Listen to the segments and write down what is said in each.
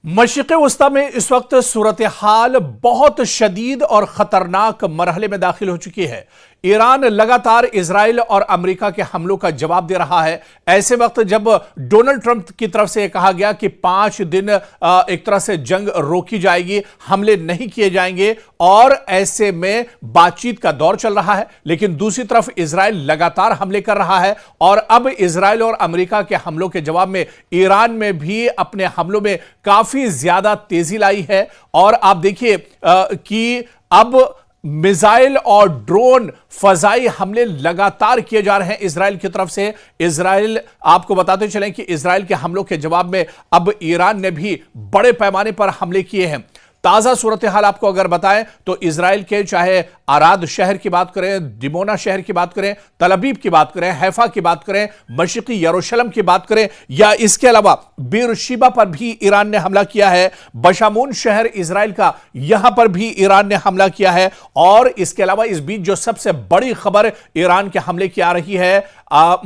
मशरिक़ वस्ता में इस वक्त सूरत हाल बहुत शदीद और खतरनाक मरहले में दाखिल हो चुकी है। ईरान लगातार इजराइल और अमेरिका के हमलों का जवाब दे रहा है। ऐसे वक्त जब डोनाल्ड ट्रंप की तरफ से कहा गया कि 5 दिन एक तरह से जंग रोकी जाएगी, हमले नहीं किए जाएंगे, और ऐसे में बातचीत का दौर चल रहा है, लेकिन दूसरी तरफ इजराइल लगातार हमले कर रहा है। और अब इजराइल और अमेरिका के हमलों के जवाब में ईरान में भी अपने हमलों में काफी ज्यादा तेजी लाई है। और आप देखिए कि अब मिसाइल और ड्रोन फजाई हमले लगातार किए जा रहे हैं इजराइल की तरफ से। इजराइल, आपको बताते चलें कि इजराइल के हमलों के जवाब में अब ईरान ने भी बड़े पैमाने पर हमले किए हैं। ताजा सूरत हाल आपको अगर बताएं तो इजराइल के चाहे आराद शहर की बात करें, दिमोना शहर की बात करें, तल अबीब की बात करें, हैफा की बात करें, मशरिकी यरूशलेम की बात करें, या इसके अलावा बीरशीबा पर भी ईरान ने हमला किया है। बशामून शहर इजराइल का, यहां पर भी ईरान ने हमला किया है। और इसके अलावा इस बीच जो सबसे बड़ी खबर ईरान के हमले की आ रही है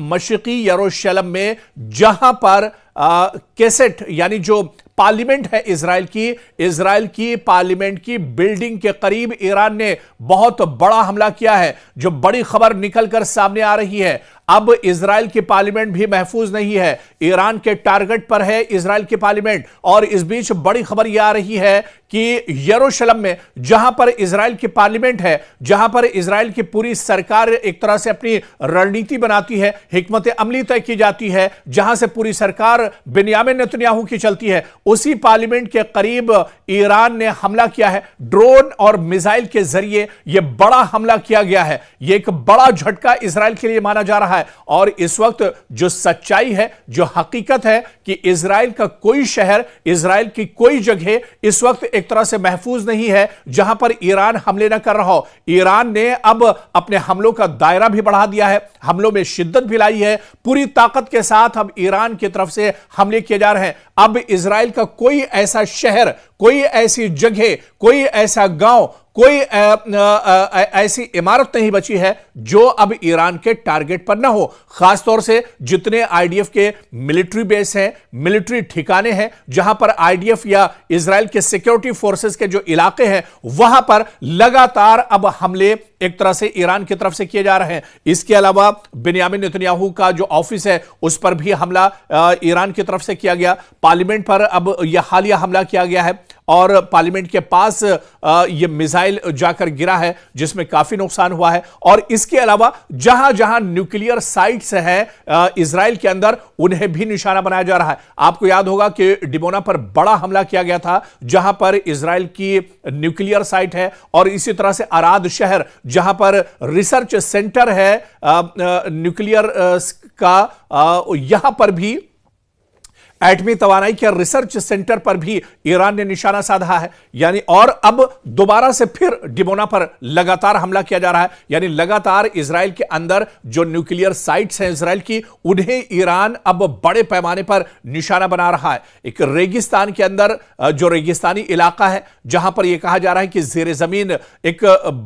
मशरिकी यरूशलेम में, जहां पर कैसेट यानी जो पार्लियामेंट है इजराइल की पार्लियामेंट की बिल्डिंग के करीब ईरान ने बहुत बड़ा हमला किया है। जो बड़ी खबर निकलकर सामने आ रही है, अब इजराइल की पार्लियामेंट भी महफूज नहीं है, ईरान के टारगेट पर है इजराइल की पार्लियामेंट। और इस बीच बड़ी खबर यह आ रही है कि यरूशलेम में, जहां पर इजराइल की पार्लियामेंट है, जहां पर इजराइल की पूरी सरकार एक तरह से अपनी रणनीति बनाती है, हिकमत अमली तय की जाती है, जहां से पूरी सरकार बेंयामिन नेतन्याहू की चलती है, उसी पार्लियामेंट के करीब ईरान ने हमला किया है। ड्रोन और मिसाइल के जरिए यह बड़ा हमला किया गया है। यह एक बड़ा झटका इजराइल के लिए माना जा रहा है। और इस वक्त जो सच्चाई है, जो हकीकत है कि इजराइल का कोई शहर, इजराइल की कोई जगह इस वक्त एक तरह से महफूज नहीं है जहां पर ईरान हमले न कर रहा हो। ईरान ने अब अपने हमलों का दायरा भी बढ़ा दिया है, हमलों में शिद्दत भी लाई है, पूरी ताकत के साथ अब ईरान की तरफ से हमले किए जा रहे हैं। अब इजराइल का कोई ऐसा शहर, कोई ऐसी जगह, कोई ऐसा गांव, कोई ऐसी इमारत नहीं बची है जो अब ईरान के टारगेट पर ना हो। खासतौर से जितने आईडीएफ के मिलिट्री बेस हैं, मिलिट्री ठिकाने हैं, जहां पर आईडीएफ या इजराइल के सिक्योरिटी फोर्सेस के जो इलाके हैं, वहां पर लगातार अब हमले एक तरह से ईरान की तरफ से किए जा रहे हैं। इसके अलावा बेंयामिन नेतन्याहू का जो ऑफिस है, उस पर भी हमला ईरान की तरफ से किया गया। पार्लियामेंट पर अब यह हालिया हमला किया गया है और पार्लियामेंट के पास यह मिसाइल जाकर गिरा है, जिसमें काफी नुकसान हुआ है। और इसके अलावा जहां जहां न्यूक्लियर साइट्स हैं इजराइल के अंदर, उन्हें भी निशाना बनाया जा रहा है। आपको याद होगा कि डिमोना पर बड़ा हमला किया गया था, जहां पर इजराइल की न्यूक्लियर साइट है। और इसी तरह से आराद शहर, जहां पर रिसर्च सेंटर है न्यूक्लियर का, यहां पर भी एटमी तवानाई के रिसर्च सेंटर पर भी ईरान ने निशाना साधा है। यानी और अब दोबारा से फिर डिमोना पर लगातार हमला किया जा रहा है। यानी लगातार इजराइल के अंदर जो न्यूक्लियर साइट्स हैं इजराइल की, उन्हें ईरान अब बड़े पैमाने पर निशाना बना रहा है। एक रेगिस्तान के अंदर जो रेगिस्तानी इलाका है, जहां पर यह कहा जा रहा है कि जेर जमीन एक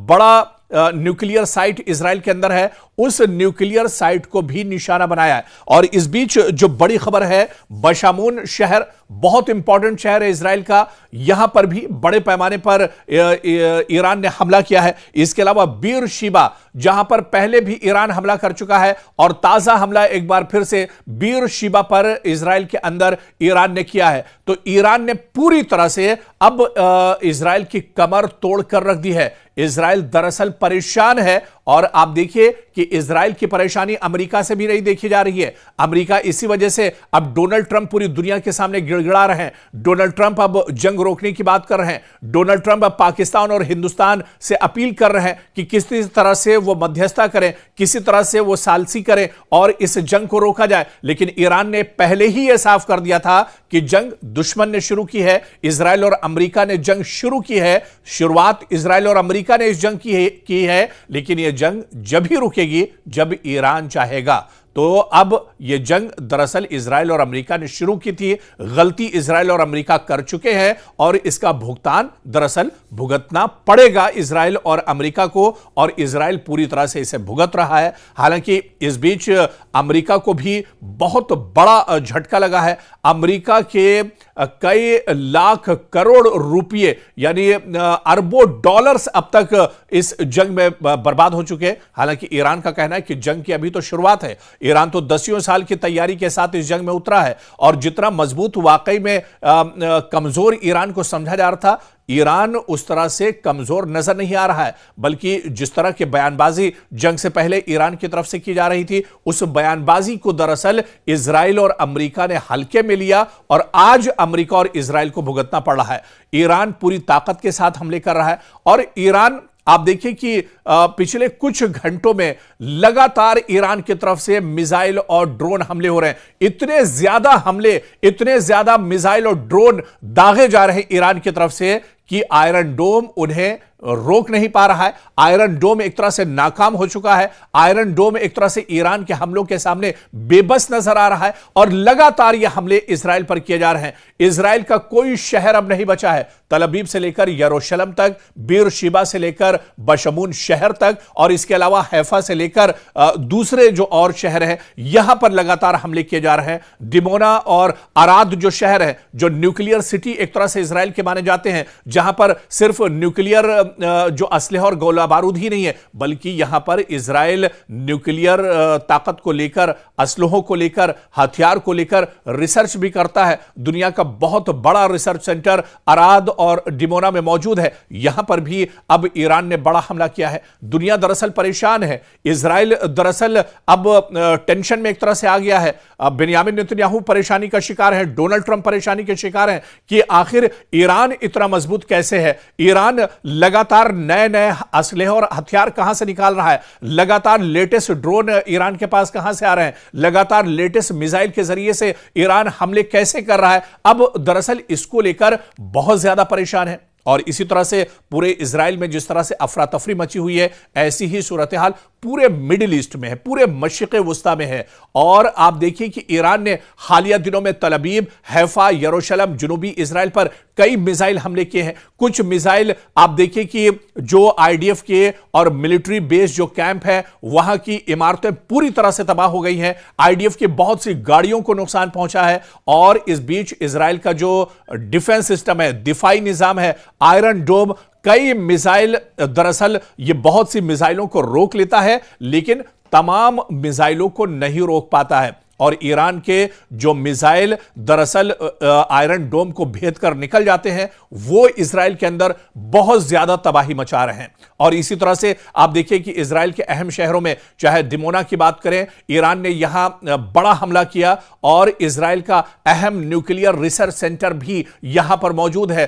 बड़ा न्यूक्लियर साइट इजराइल के अंदर है, उस न्यूक्लियर साइट को भी निशाना बनाया है। और इस बीच जो बड़ी खबर है, बशामून शहर बहुत इंपॉर्टेंट शहर है इजराइल का, यहां पर भी बड़े पैमाने पर ईरान ने हमला किया है। इसके अलावा बीरशीबा, जहां पर पहले भी ईरान हमला कर चुका है, और ताजा हमला एक बार फिर से बीरशीबा पर इजराइल के अंदर ईरान ने किया है। तो ईरान ने पूरी तरह से अब इजराइल की कमर तोड़ कर रख दी है। इजराइल दरअसल परेशान है, और आप देखिए कि इजराइल की परेशानी अमेरिका से भी नहीं देखी जा रही है। अमेरिका इसी वजह से अब डोनाल्ड ट्रंप पूरी दुनिया के सामने गिड़गिड़ा रहे हैं। डोनाल्ड ट्रंप अब जंग रोकने की बात कर रहे हैं। डोनाल्ड ट्रंप अब पाकिस्तान और हिंदुस्तान से अपील कर रहे हैं कि किसी तरह से वो मध्यस्थता करें, किसी तरह से वो सालसी करें और इस जंग को रोका जाए। लेकिन ईरान ने पहले ही यह साफ कर दिया था कि जंग दुश्मन ने शुरू की है, इजराइल और अमेरिका ने जंग शुरू की है। शुरुआत इजराइल और अमेरिका ने इस जंग की है, लेकिन यह जंग जब ही रुकेगी जब ईरान चाहेगा। तो अब यह जंग दरअसल इजराइल और अमेरिका ने शुरू की थी, गलती इजराइल और अमेरिका कर चुके हैं, और इसका भुगतान दरअसल भुगतना पड़ेगा इजराइल और अमेरिका को, और इजराइल पूरी तरह से इसे भुगत रहा है। हालांकि इस बीच अमेरिका को भी बहुत बड़ा झटका लगा है। अमेरिका के कई लाख करोड़ रुपए यानी अरबों डॉलर्स अब तक इस जंग में बर्बाद हो चुके हैं। हालांकि ईरान का कहना है कि जंग की अभी तो शुरुआत है। ईरान तो दसियों साल की तैयारी के साथ इस जंग में उतरा है और जितना मजबूत वाकई में कमजोर ईरान को समझा जा रहा था, ईरान उस तरह से कमजोर नजर नहीं आ रहा है, बल्कि जिस तरह की बयानबाजी जंग से पहले ईरान की तरफ से की जा रही थी, उस बयानबाजी को दरअसल इजराइल और अमेरिका ने हल्के में लिया और आज अमेरिका और इजराइल को भुगतना पड़ रहा है। ईरान पूरी ताकत के साथ हमले कर रहा है और ईरान, आप देखिए कि पिछले कुछ घंटों में लगातार ईरान की तरफ से मिसाइल और ड्रोन हमले हो रहे हैं। इतने ज्यादा हमले, इतने ज्यादा मिसाइल और ड्रोन दागे जा रहे हैं ईरान की तरफ से कि आयरन डोम उन्हें रोक नहीं पा रहा है। आयरन डोम एक तरह से नाकाम हो चुका है। आयरन डोम एक तरह से ईरान के हमलों के सामने बेबस नजर आ रहा है और लगातार ये हमले इजराइल पर किए जा रहे हैं। इजराइल का कोई शहर अब नहीं बचा है, तल अबीब से लेकर यरूशलेम तक, बीरशिबा से लेकर बशमून शहर तक और इसके अलावा हैफा से लेकर दूसरे जो और शहर हैं, यहां पर लगातार हमले किए जा रहे हैं। डिमोना और अराद जो शहर है, जो न्यूक्लियर सिटी एक तरह से इजराइल के माने जाते हैं, जहां पर सिर्फ न्यूक्लियर जो असलहा और गोला बारूद ही नहीं है, बल्कि यहां पर इजराइल न्यूक्लियर ताकत को लेकर, असलहों को लेकर, हथियार को लेकर रिसर्च भी करता है। दुनिया का बहुत बड़ा रिसर्च सेंटर अराद और डिमोना में मौजूद है। यहां पर भी अब ईरान ने बड़ा हमला किया है। दुनिया दरअसल परेशान है। इजराइल दरअसल अब टेंशन में एक तरह से आ गया है। बेंयामिन नेतन्याहू परेशानी का शिकार है, डोनाल्ड ट्रंप परेशानी के शिकार हैं कि आखिर ईरान इतना मजबूत कैसे है। ईरान लगातार नए नए असलहे और हथियार कहां से निकाल रहा है, लगातार लेटेस्ट ड्रोन ईरान के पास कहां से आ रहे हैं, लगातार लेटेस्ट मिसाइल के जरिए से ईरान हमले कैसे कर रहा है। अब दरअसल इसको लेकर बहुत ज्यादा परेशान है और इसी तरह से पूरे इजराइल में जिस तरह से अफरा तफरी मची हुई है, ऐसी ही सूरत हाल पूरे मिडिल ईस्ट में है, पूरे मशरिक़ वुस्ता में है। और आप देखिए कि ईरान ने हालिया दिनों में तल अबीब, हैफा, यरूशलेम, जनूबी इजराइल पर कई मिसाइल हमले किए हैं। कुछ मिसाइल आप देखिए कि जो आईडीएफ के और मिलिट्री बेस जो कैंप है, वहां की इमारतें पूरी तरह से तबाह हो गई हैं। आईडीएफ की बहुत सी गाड़ियों को नुकसान पहुंचा है और इस बीच इजराइल का जो डिफेंस सिस्टम है, दिफाई निजाम है, आयरन डोम, कई मिसाइल, दरअसल ये बहुत सी मिसाइलों को रोक लेता है लेकिन तमाम मिसाइलों को नहीं रोक पाता है। और ईरान के जो मिसाइल दरअसल आयरन डोम को भेद कर निकल जाते हैं, वो इजराइल के अंदर बहुत ज्यादा तबाही मचा रहे हैं। और इसी तरह से आप देखिए कि इजराइल के अहम शहरों में, चाहे दिमोना की बात करें, ईरान ने यहां बड़ा हमला किया और इजराइल का अहम न्यूक्लियर रिसर्च सेंटर भी यहां पर मौजूद है।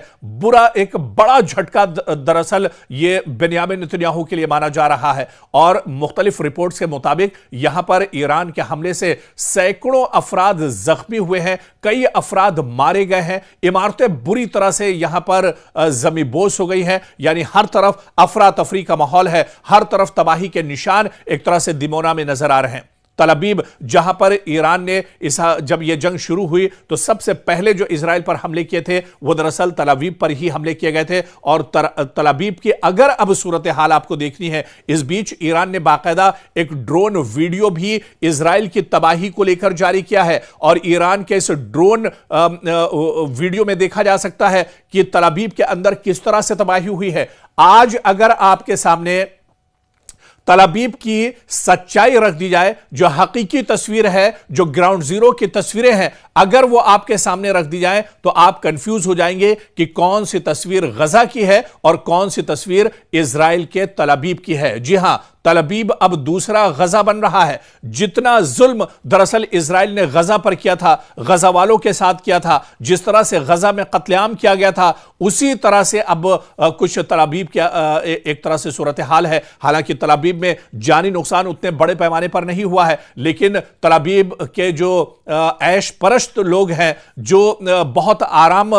एक बड़ा झटका दरअसल ये बेंयामिन नेतन्याहू के लिए माना जा रहा है और मुख्तलिफ रिपोर्ट्स के मुताबिक यहां पर ईरान के हमले से सैकड़ों अफराद जख्मी हुए हैं, कई अफराद मारे गए हैं, इमारतें बुरी तरह से यहां पर जमींबोस हो गई हैं। यानी हर तरफ अफरा तफरी का माहौल है, हर तरफ तबाही के निशान एक तरह से दिमोना में नजर आ रहे हैं। तल अबीब, जहां पर ईरान ने जब यह जंग शुरू हुई तो सबसे पहले जो इजराइल पर हमले किए थे वो दरअसल तल अबीब पर ही हमले किए गए थे। और तल अबीब की अगर अब सूरत हाल आपको देखनी है, इस बीच ईरान ने बाकायदा एक ड्रोन वीडियो भी इजराइल की तबाही को लेकर जारी किया है और ईरान के इस ड्रोन वीडियो में देखा जा सकता है कि तल अबीब के अंदर किस तरह से तबाही हुई है। आज अगर आपके सामने तल अबीब की सच्चाई रख दी जाए, जो हकीकी तस्वीर है, जो ग्राउंड जीरो की तस्वीरें हैं, अगर वो आपके सामने रख दी जाए तो आप कंफ्यूज हो जाएंगे कि कौन सी तस्वीर गजा की है और कौन सी तस्वीर इजराइल के तल अबीब की है। जी हां, तल अबीब अब दूसरा गजा बन रहा है। जितना जुल्म दरअसल इजराइल ने गजा पर किया था, गजा वालों के साथ किया था, जिस तरह से गजा में कत्लेआम किया गया था, उसी तरह से अब कुछ तल अबीब की एक तरह से सूरत हाल है। हालांकि तल अबीब में जानी नुकसान उतने बड़े पैमाने पर नहीं हुआ है, लेकिन तल अबीब के जो ऐश परस्त लोग हैं, जो बहुत आराम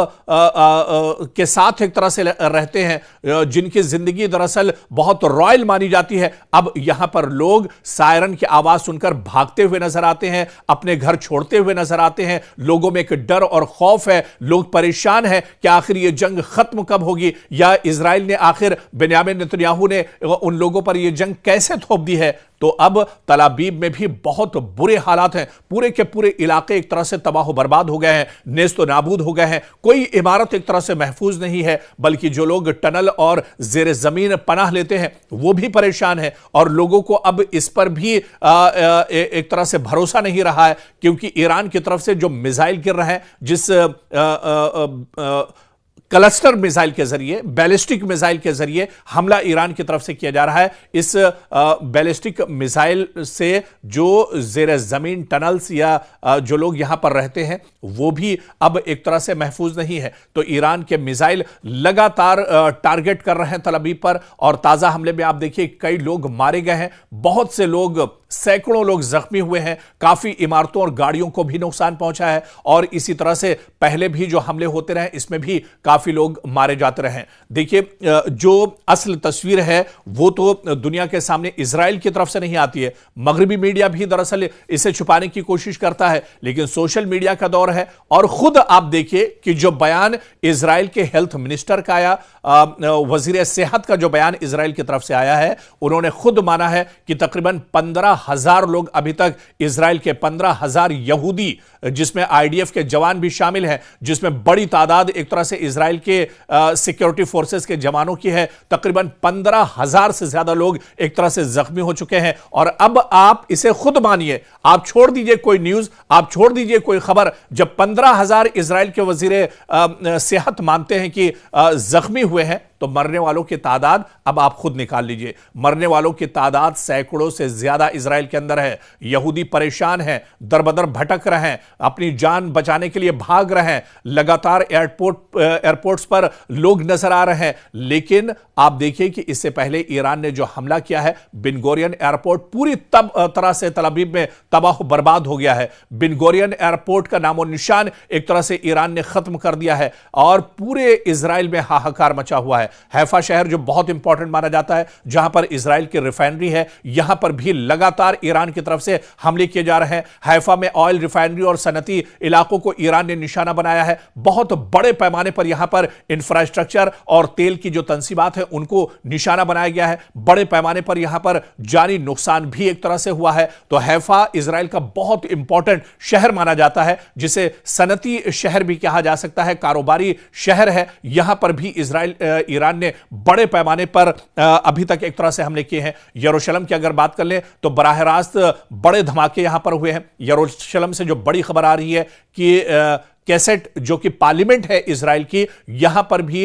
के साथ एक तरह से रहते हैं, जिनकी जिंदगी दरअसल बहुत रॉयल मानी जाती है, अब यहां पर लोग सायरन की आवाज सुनकर भागते हुए नजर आते हैं, अपने घर छोड़ते हुए नजर आते हैं। लोगों में एक डर और खौफ है, लोग परेशान हैं कि आखिर यह जंग खत्म कब होगी, या इजराइल ने आखिर बेंयामिन नेतन्याहू ने उन लोगों पर यह जंग कैसे थोप दी है, तो अब तल अबीब में भी बहुत बुरे हालात हैं। पूरे के पूरे इलाके एक तरह से तबाह बर्बाद हो गए हैं, नेस्तो नाबूद हो गए हैं। कोई इमारत एक तरह से महफूज नहीं है, बल्कि जो लोग टनल और जेर जमीन पनाह लेते हैं वो भी परेशान है। और लोगों को अब इस पर भी एक तरह से भरोसा नहीं रहा है, क्योंकि ईरान की तरफ से जो मिसाइल गिर रहे हैं, जिस क्लस्टर मिसाइल के जरिए, बैलिस्टिक मिसाइल के जरिए हमला ईरान की तरफ से किया जा रहा है। इस बैलिस्टिक मिसाइल से जो जेर जमीन टनल्स या जो लोग यहां पर रहते हैं वो भी अब एक तरह से महफूज नहीं है। तो ईरान के मिसाइल लगातार टारगेट कर रहे हैं तल अबीब पर, और ताजा हमले में आप देखिए कई लोग मारे गए हैं, बहुत से लोग, सैकड़ों लोग जख्मी हुए हैं, काफी इमारतों और गाड़ियों को भी नुकसान पहुंचा है। और इसी तरह से पहले भी जो हमले होते रहे इसमें भी काफी लोग मारे जाते रहे। देखिए, जो असल तस्वीर है वो तो दुनिया के सामने इजराइल की तरफ से नहीं आती है। मगरबी मीडिया भी दरअसल इसे छुपाने की कोशिश करता है, लेकिन सोशल मीडिया का दौर है। और खुद आप देखिए कि जो बयान इजराइल के हेल्थ मिनिस्टर का आया, वजीर सेहत का जो बयान इजराइल की तरफ से आया है, उन्होंने खुद माना है कि तकरीबन 15,000 लोग अभी तक, इजराइल के 15,000 यहूदी, जिसमें आईडीएफ के जवान भी शामिल हैं, जिसमें बड़ी तादाद एक तरह से इजराइल के सिक्योरिटी फोर्सेस के जवानों की है, तकरीबन 15,000 से ज्यादा लोग एक तरह से जख्मी हो चुके हैं। और अब आप इसे खुद मानिए, आप छोड़ दीजिए कोई न्यूज, आप छोड़ दीजिए कोई खबर, जब 15,000 इजराइल के वजीर सेहत मानते हैं कि जख्मी हुए हैं, तो मरने वालों की तादाद अब आप खुद निकाल लीजिए। मरने वालों की तादाद सैकड़ों से ज्यादा इजराइल के अंदर है। यहूदी परेशान हैं, दरबदर भटक रहे हैं, अपनी जान बचाने के लिए भाग रहे हैं। लगातार एयरपोर्ट्स पर लोग नजर आ रहे हैं। लेकिन आप देखिए कि इससे पहले ईरान ने जो हमला किया है, बिन गोरियन एयरपोर्ट पूरी तरह से तल अबीब में तबाह बर्बाद हो गया है। बिन गोरियन एयरपोर्ट का नामो निशान एक तरह से ईरान ने खत्म कर दिया है, और पूरे इजराइल में हाहाकार मचा हुआ है। हैफा शहर जो बहुत इंपॉर्टेंट माना जाता है, जहां पर इजराइल की रिफाइनरी है, यहां पर भी लगातार ईरान की तरफ से हमले किए जा रहे हैं। हैफा में ऑयल रिफाइनरी और सनती इलाकों को ईरान ने निशाना बनाया है। बहुत बड़े पैमाने पर यहां पर इंफ्रास्ट्रक्चर और तेल की जो तंसीबात है उनको निशाना बनाया गया है। बड़े पैमाने पर यहां पर जानी नुकसान भी एक तरह से हुआ है। तो हैफा इजराइल का बहुत इंपॉर्टेंट शहर माना जाता है, जिसे सनती शहर भी कहा जा सकता है, कारोबारी शहर है। यहां पर भी ईरान ने बड़े पैमाने पर अभी तक एक तरह से हमले किए हैं। यरूशलेम की अगर बात कर लें तो बराह रास्त बड़े धमाके यहां पर हुए हैं। यरूशलेम से जो बड़ी खबर आ रही है कि कैसेट जो कि पार्लियामेंट है इजराइल की, यहां पर भी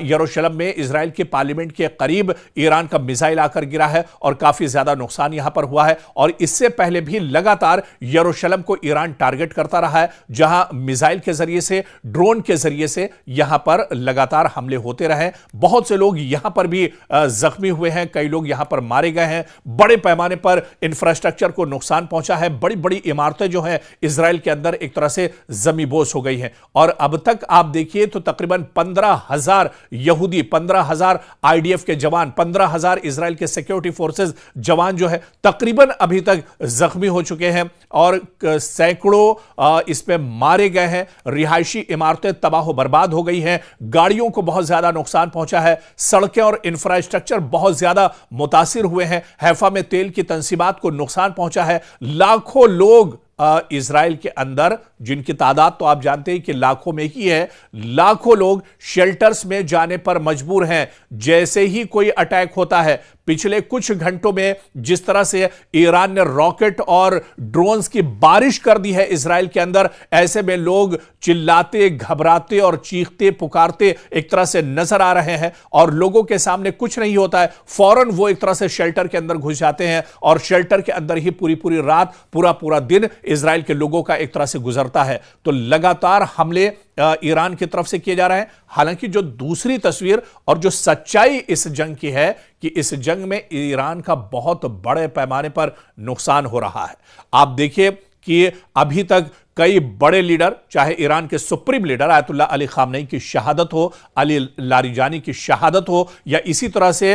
यरूशलेम में इजराइल के पार्लियामेंट के करीब ईरान का मिसाइल आकर गिरा है और काफी ज्यादा नुकसान यहां पर हुआ है। और इससे पहले भी लगातार यरूशलेम को ईरान टारगेट करता रहा है, जहां मिसाइल के जरिए से, ड्रोन के जरिए से यहां पर लगातार हमले होते रहे। बहुत से लोग यहां पर भी जख्मी हुए हैं, कई लोग यहां पर मारे गए हैं। बड़े पैमाने पर इंफ्रास्ट्रक्चर को नुकसान पहुंचा है। बड़ी बड़ी इमारतें जो हैं इजराइल के अंदर एक तरह से जमीबोस हो गई है। और अब तक आप देखिए तो तकरीबन 15,000 यहूदी, 15,000 आईडीएफ के जवान, 15,000 इजराइल के सिक्योरिटी फोर्सेस जवान जो है तकरीबन अभी तक जख्मी हो चुके हैं, और सैकड़ों इसमें मारे गए हैं। रिहायशी इमारतें तबाह बर्बाद हो गई हैं, गाड़ियों को बहुत ज्यादा नुकसान पहुंचा है, सड़कें और इंफ्रास्ट्रक्चर बहुत ज्यादा मुतासिर हुए हैं। हैफा में तेल की तंसीबात को नुकसान पहुंचा है। लाखों लोग इजराइल के अंदर, जिनकी तादाद तो आप जानते हैं कि लाखों में ही है, लाखों लोग शेल्टर्स में जाने पर मजबूर हैं। जैसे ही कोई अटैक होता है, पिछले कुछ घंटों में जिस तरह से ईरान ने रॉकेट और ड्रोन्स की बारिश कर दी है इजराइल के अंदर, ऐसे में लोग चिल्लाते, घबराते और चीखते पुकारते एक तरह से नजर आ रहे हैं। और लोगों के सामने कुछ नहीं होता है, फौरन वो एक तरह से शेल्टर के अंदर घुस जाते हैं, और शेल्टर के अंदर ही पूरी पूरी रात, पूरा पूरा दिन इजराइल के लोगों का एक तरह से गुजरता है। तो लगातार हमले ईरान की तरफ से किए जा रहे हैं। हालांकि जो दूसरी तस्वीर और जो सच्चाई इस जंग की है कि इस जंग में ईरान का बहुत बड़े पैमाने पर नुकसान हो रहा है। आप देखिए कि अभी तक कई बड़े लीडर, चाहे ईरान के supreme leader Ayatollah Ali Khamenei की शहादत हो, अली लारिजानी की शहादत हो, या इसी तरह से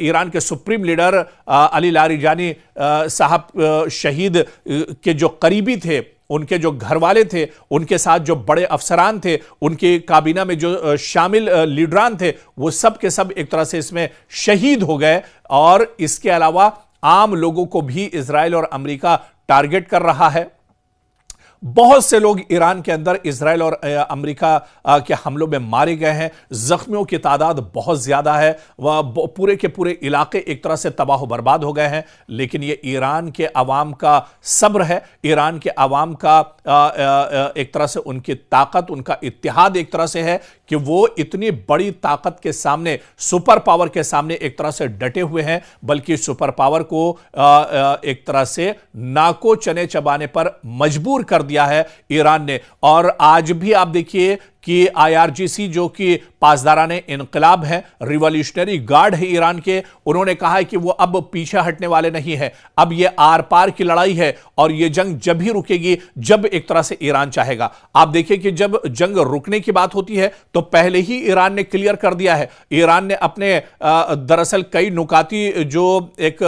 ईरान के सुप्रीम लीडर अली लारिजानी साहब शहीद के जो करीबी थे, उनके जो घर वाले थे, उनके साथ जो बड़े अफसरान थे, उनकी काबीना में जो शामिल लीडरान थे, वो सब के सब एक तरह से इसमें शहीद हो गए। और इसके अलावा आम लोगों को भी इजराइल और अमेरिका टारगेट कर रहा है। बहुत से लोग ईरान के अंदर इजराइल और अमेरिका के हमलों में मारे गए हैं। जख्मियों की तादाद बहुत ज्यादा है। वह पूरे के पूरे इलाके एक तरह से तबाह बर्बाद हो गए हैं। लेकिन यह ईरान के अवाम का सब्र है, ईरान के अवाम का एक तरह से उनकी ताकत, उनका इत्तेहाद एक तरह से है कि वो इतनी बड़ी ताकत के सामने, सुपर पावर के सामने एक तरह से डटे हुए हैं, बल्कि सुपर पावर को एक तरह से नाको चने चबाने पर मजबूर कर दिया है ईरान ने। और आज भी आप देखिए कि आईआरजीसी जो कि पासदाराने इनकलाब है, रिवॉल्यूशनरी गार्ड है ईरान के, उन्होंने कहा है कि वो अब पीछे हटने वाले नहीं है। अब ये आर पार की लड़ाई है और ये जंग जब ही रुकेगी जब एक तरह से ईरान चाहेगा। आप देखिए कि जब जंग रुकने की बात होती है तो पहले ही ईरान ने क्लियर कर दिया है। ईरान ने अपने दरअसल कई नुकाती जो एक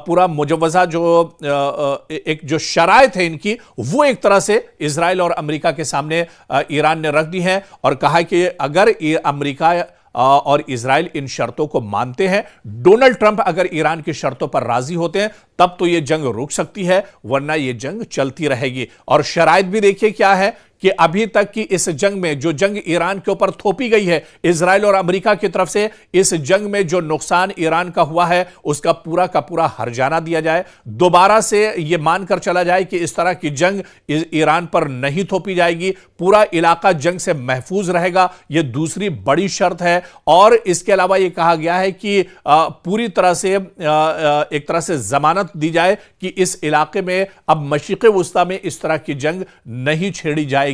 पूरा मुजवजा जो शराइत है इनकी, वो एक तरह से इजराइल और अमेरिका के सामने ईरान ने रख दी है और कहा कि अगर अमेरिका और इजराइल इन शर्तों को मानते हैं, डोनाल्ड ट्रंप अगर ईरान की शर्तों पर राजी होते हैं, तब तो यह जंग रुक सकती है, वरना यह जंग चलती रहेगी। और शराइत भी देखिए क्या है कि अभी तक की इस जंग में, जो जंग ईरान के ऊपर थोपी गई है इजराइल और अमेरिका की तरफ से, इस जंग में जो नुकसान ईरान का हुआ है उसका पूरा का पूरा हर्जाना दिया जाए। दोबारा से यह मानकर चला जाए कि इस तरह की जंग ईरान पर नहीं थोपी जाएगी, पूरा इलाका जंग से महफूज रहेगा, यह दूसरी बड़ी शर्त है। और इसके अलावा यह कहा गया है कि पूरी तरह से एक तरह से जमानत दी जाए कि इस इलाके में अब मशरिक़ वुस्ता में इस तरह की जंग नहीं छेड़ी जाएगी।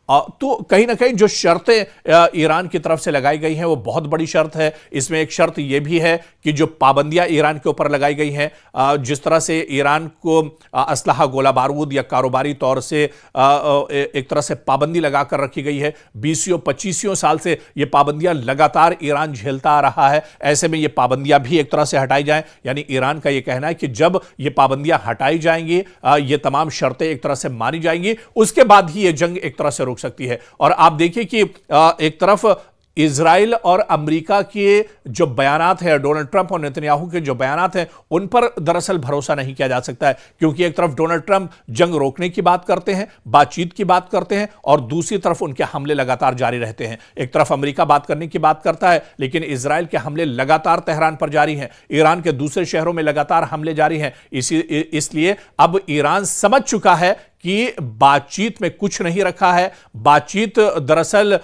तो कहीं ना कहीं जो शर्तें ईरान की तरफ से लगाई गई हैं वो बहुत बड़ी शर्त है। इसमें एक शर्त यह भी है कि जो पाबंदियां ईरान के ऊपर लगाई गई हैं, जिस तरह से ईरान को असलहा, गोला बारूद या कारोबारी तौर से एक तरह से पाबंदी लगाकर रखी गई है, 20-25 साल से ये पाबंदियां लगातार ईरान झेलता आ रहा है। ऐसे में ये पाबंदियां भी एक तरह से हटाई जाएं, यानी ईरान का यह कहना है कि जब ये पाबंदियां हटाई जाएंगी, ये तमाम शर्तें एक तरह से मानी जाएंगी, उसके बाद ही ये जंग एक तरह से रुक सकती है। और आप देखिए कि एक तरफ इजराइल और अमेरिका के जो बयानात हैं, डोनाल्ड ट्रंप और नेतन्याहू के जो बयानात हैं, उन पर दरअसल भरोसा नहीं किया जा सकता है, क्योंकि एक तरफ डोनाल्ड ट्रंप जंग रोकने की बात करते हैं, बातचीत की बात करते हैं, और दूसरी तरफ उनके हमले लगातार जारी रहते हैं। एक तरफ अमेरिका बात करने की बात करता है, लेकिन इजराइल के हमले लगातार तेहरान पर जारी हैं, ईरान के दूसरे शहरों में लगातार हमले जारी हैं। इसलिए अब ईरान समझ चुका है कि बातचीत में कुछ नहीं रखा है। बातचीत दरअसल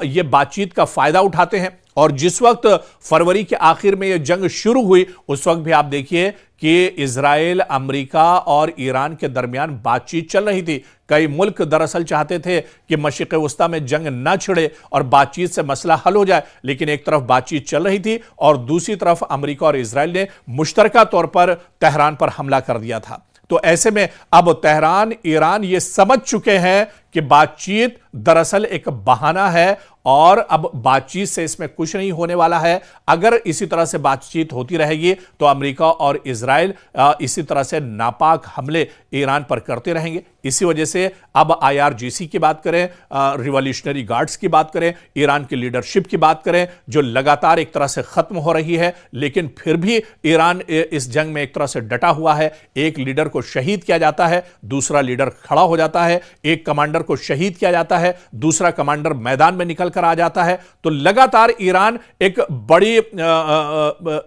ये बातचीत का फायदा उठाते हैं। और जिस वक्त फरवरी के आखिर में यह जंग शुरू हुई, उस वक्त भी आप देखिए कि इजराइल, अमेरिका और ईरान के दरमियान बातचीत चल रही थी। कई मुल्क दरअसल चाहते थे कि मशरिक़ वुस्ता में जंग न छिड़े और बातचीत से मसला हल हो जाए, लेकिन एक तरफ बातचीत चल रही थी और दूसरी तरफ अमेरिका और इजराइल ने मुश्तरका तौर पर तेहरान पर हमला कर दिया था। तो ऐसे में अब तेहरान, ईरान ये समझ चुके हैं कि बातचीत दरअसल एक बहाना है और अब बातचीत से इसमें कुछ नहीं होने वाला है। अगर इसी तरह से बातचीत होती रहेगी तो अमेरिका और इजराइल इसी तरह से नापाक हमले ईरान पर करते रहेंगे। इसी वजह से अब आईआरजीसी की बात करें, रिवॉल्यूशनरी गार्ड्स की बात करें, ईरान की लीडरशिप की बात करें, जो लगातार एक तरह से खत्म हो रही है, लेकिन फिर भी ईरान इस जंग में एक तरह से डटा हुआ है। एक लीडर को शहीद किया जाता है, दूसरा लीडर खड़ा हो जाता है, एक कमांडर को शहीद किया जाता है, दूसरा कमांडर मैदान में निकल कर आ जाता है। तो लगातार ईरान एक बड़ी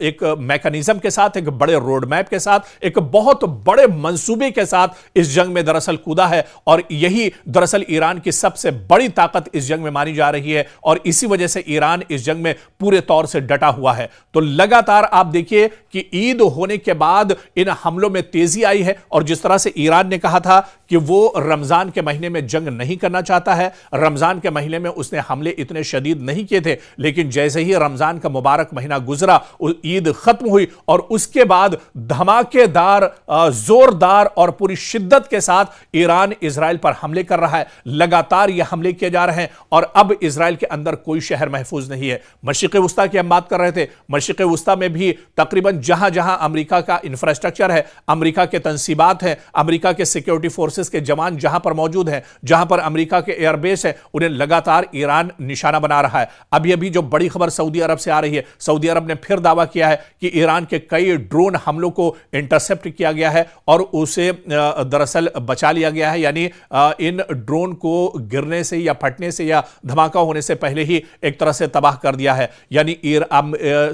एक मैकेनिज्म के साथ, एक बड़े रोड मैप के साथ, एक बहुत बड़े मंसूबे के साथ इस जंग में दरअसल कूदा है। और यही दरअसल ईरान की सबसे बड़ी ताकत इस जंग में मानी जा रही है और इसी वजह से ईरान इस जंग में पूरे तौर से डटा हुआ है। तो लगातार आप देखिए कि ईद होने के बाद इन हमलों में तेजी आई है। और जिस तरह से ईरान ने कहा था कि वो रमजान के महीने में जंग नहीं करना चाहता है, रमजान के महीने में उसने हमले इतने शदीद नहीं किए थे, लेकिन जैसे ही रमजान का मुबारक महीना गुजरा, ईद खत्म हुई और उसके बाद धमाकेदार, जोरदार और पूरी शिद्दत के साथ ईरान इजराइल पर हमले कर रहा है। लगातार यह हमले किए जा रहे हैं और अब इजराइल के अंदर कोई शहर महफूज नहीं है। मशरिक़ वुस्ता की हम बात कर रहे थे, मशरिक़ वुस्ता में भी तकरीबन जहां जहां अमेरिका का इंफ्रास्ट्रक्चर है, अमेरिका के तंसीबात हैं, अमेरिका के सिक्योरिटी फोर्सेस के जवान जहां पर मौजूद हैं, जहां पर अमेरिका के एयरबेस है उन्हें लगातार ईरान निशाना बना रहा है। अभी अभी जो बड़ी खबर सऊदी अरब से आ रही है, सऊदी अरब ने फिर दावा किया है कि ईरान के कई ड्रोन हमलों को इंटरसेप्ट किया गया है और उसे दरअसल बचा लिया गया है, यानी इन ड्रोन को गिरने से या फटने से या धमाका होने से पहले ही एक तरह से तबाह कर दिया है। यानी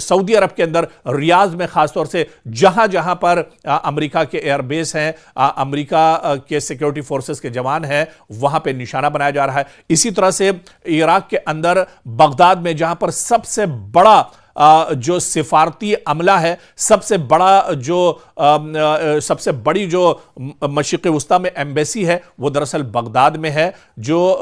सऊदी अरब के अंदर रियाद में खासतौर से जहां जहां पर अमेरिका के एयरबेस हैं, अमेरिका के सिक्योरिटी फोर्सेस के जवान हैं, वहां पे निशाना बनाया जा रहा है। इसी तरह से इराक के अंदर बगदाद में जहां पर सबसे बड़ा जो सिफारती अमला है, सबसे बड़ी जो मशरिक़ वस्ता में एम्बेसी है वो दरअसल बगदाद में है, जो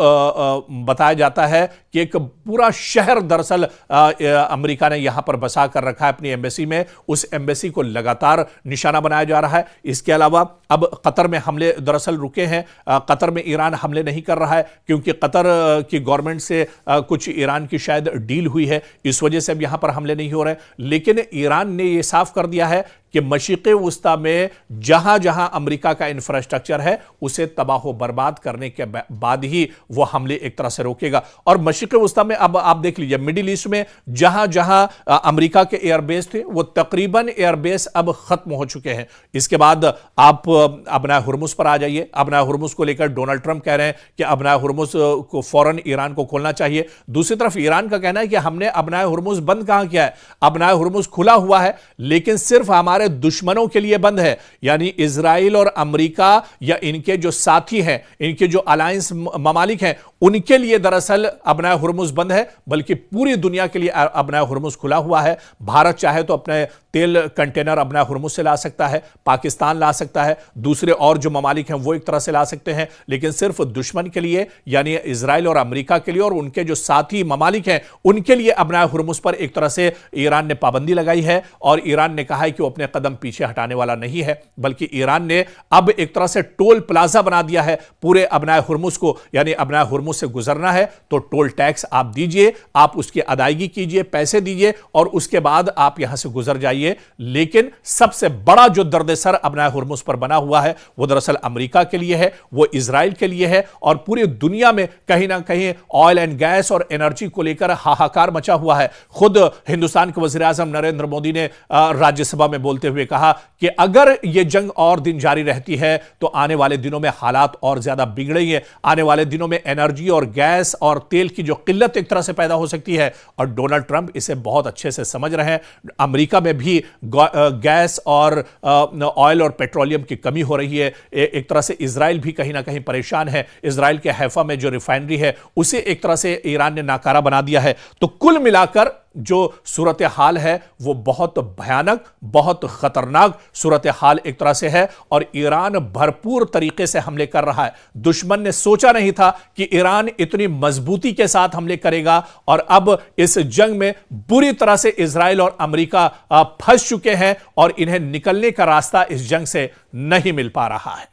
बताया जाता है कि एक पूरा शहर दरअसल अमेरिका ने यहां पर बसा कर रखा है अपनी एम्बेसी में। उस एम्बेसी को लगातार निशाना बनाया जा रहा है। इसके अलावा अब कतर में हमले दरअसल रुके हैं। कतर में ईरान हमले नहीं कर रहा है क्योंकि कतर की गवर्नमेंट से कुछ ईरान की शायद डील हुई है, इस वजह से अब यहां पर हमले नहीं हो रहे। लेकिन ईरान ने यह साफ कर दिया है कि मशरिक़ वस्ता में जहां जहां अमेरिका का इंफ्रास्ट्रक्चर है उसे तबाह बर्बाद करने के बाद ही वो हमले एक तरह से रोकेगा। और मशरिक़ वस्ता में अब आप देख लीजिए, मिडिल ईस्ट में जहां जहां अमेरिका के एयरबेस थे वो तकरीबन एयरबेस अब खत्म हो चुके हैं। इसके बाद आप अबना हुर्मुज़ पर आ जाइए। अबना हुर्मुज़ को लेकर डोनाल्ड ट्रंप कह रहे हैं कि अबना हुर्मुज़ को फौरन ईरान को खोलना चाहिए। दूसरी तरफ ईरान का कहना है कि हमने अबना हुर्मुज़ बंद कहां किया है, अबना हुर्मुज़ खुला हुआ है लेकिन सिर्फ हमारे दुश्मनों के लिए बंद है, यानी इजराइल और अमेरिका या इनके जो साथी हैं, इनके जो अलायंस ममालिक हैं, उनके लिए दरअसल अबना हुर्मुज़ बंद है, बल्कि पूरी दुनिया के लिए अबना हुर्मुज़ खुला हुआ है। भारत चाहे तो अपने तेल कंटेनर अबना हुर्मुज़ से ला सकता है, पाकिस्तान ला सकता है, दूसरे और जो ममालिक हैं वो एक तरह से ला सकते हैं, लेकिन सिर्फ दुश्मन के लिए यानी इजराइल और अमेरिका के लिए और उनके जो साथी ममालिक हैं उनके लिए अबना हुर्मुज़ पर एक तरह से ईरान ने पाबंदी लगाई है। और ईरान ने कहा है कि वो अपने कदम पीछे हटाने वाला नहीं है, बल्कि ईरान ने अब एक तरह से टोल प्लाजा बना दिया है पूरे अबना हुर्मुज़ को, यानी अबना हुर्मुज़ से गुजरना है तो टोल टैक्स आप दीजिए, आप उसकी अदायगी कीजिए, पैसे दीजिए और उसके बाद आप यहां से गुजर जाइए। लेकिन सबसे बड़ा जो दर्द-ए-सर अबना हुर्मुज़ पर बना हुआ है वो दरअसल अमेरिका के लिए है, वो इजराइल के लिए है और पूरी दुनिया में कहीं ना कहीं ऑयल एंड गैस और एनर्जी को लेकर हाहाकार मचा हुआ है। खुद हिंदुस्तान के वज़ीर आज़म नरेंद्र मोदी ने राज्यसभा में बोलते हुए कहा कि अगर यह जंग और दिन जारी रहती है तो आने वाले दिनों में हालात और ज्यादा बिगड़ेंगे, आने वाले दिनों में एनर्जी और गैस और तेल की जो किल्लत एक तरह से पैदा हो सकती है। और डोनाल्ड ट्रंप इसे बहुत अच्छे से समझ रहे हैं। अमेरिका में भी गैस और ऑयल और पेट्रोलियम की कमी हो रही है। एक तरह से इजराइल भी कहीं ना कहीं परेशान है। इजराइल के हैफा में जो रिफाइनरी है उसे एक तरह से ईरान ने नाकारा बना दिया है। तो कुल मिलाकर जो सूरत हाल है वो बहुत भयानक, बहुत खतरनाक सूरत हाल एक तरह से है और ईरान भरपूर तरीके से हमले कर रहा है। दुश्मन ने सोचा नहीं था कि ईरान इतनी मजबूती के साथ हमले करेगा और अब इस जंग में बुरी तरह से इजराइल और अमेरिका फंस चुके हैं और इन्हें निकलने का रास्ता इस जंग से नहीं मिल पा रहा है।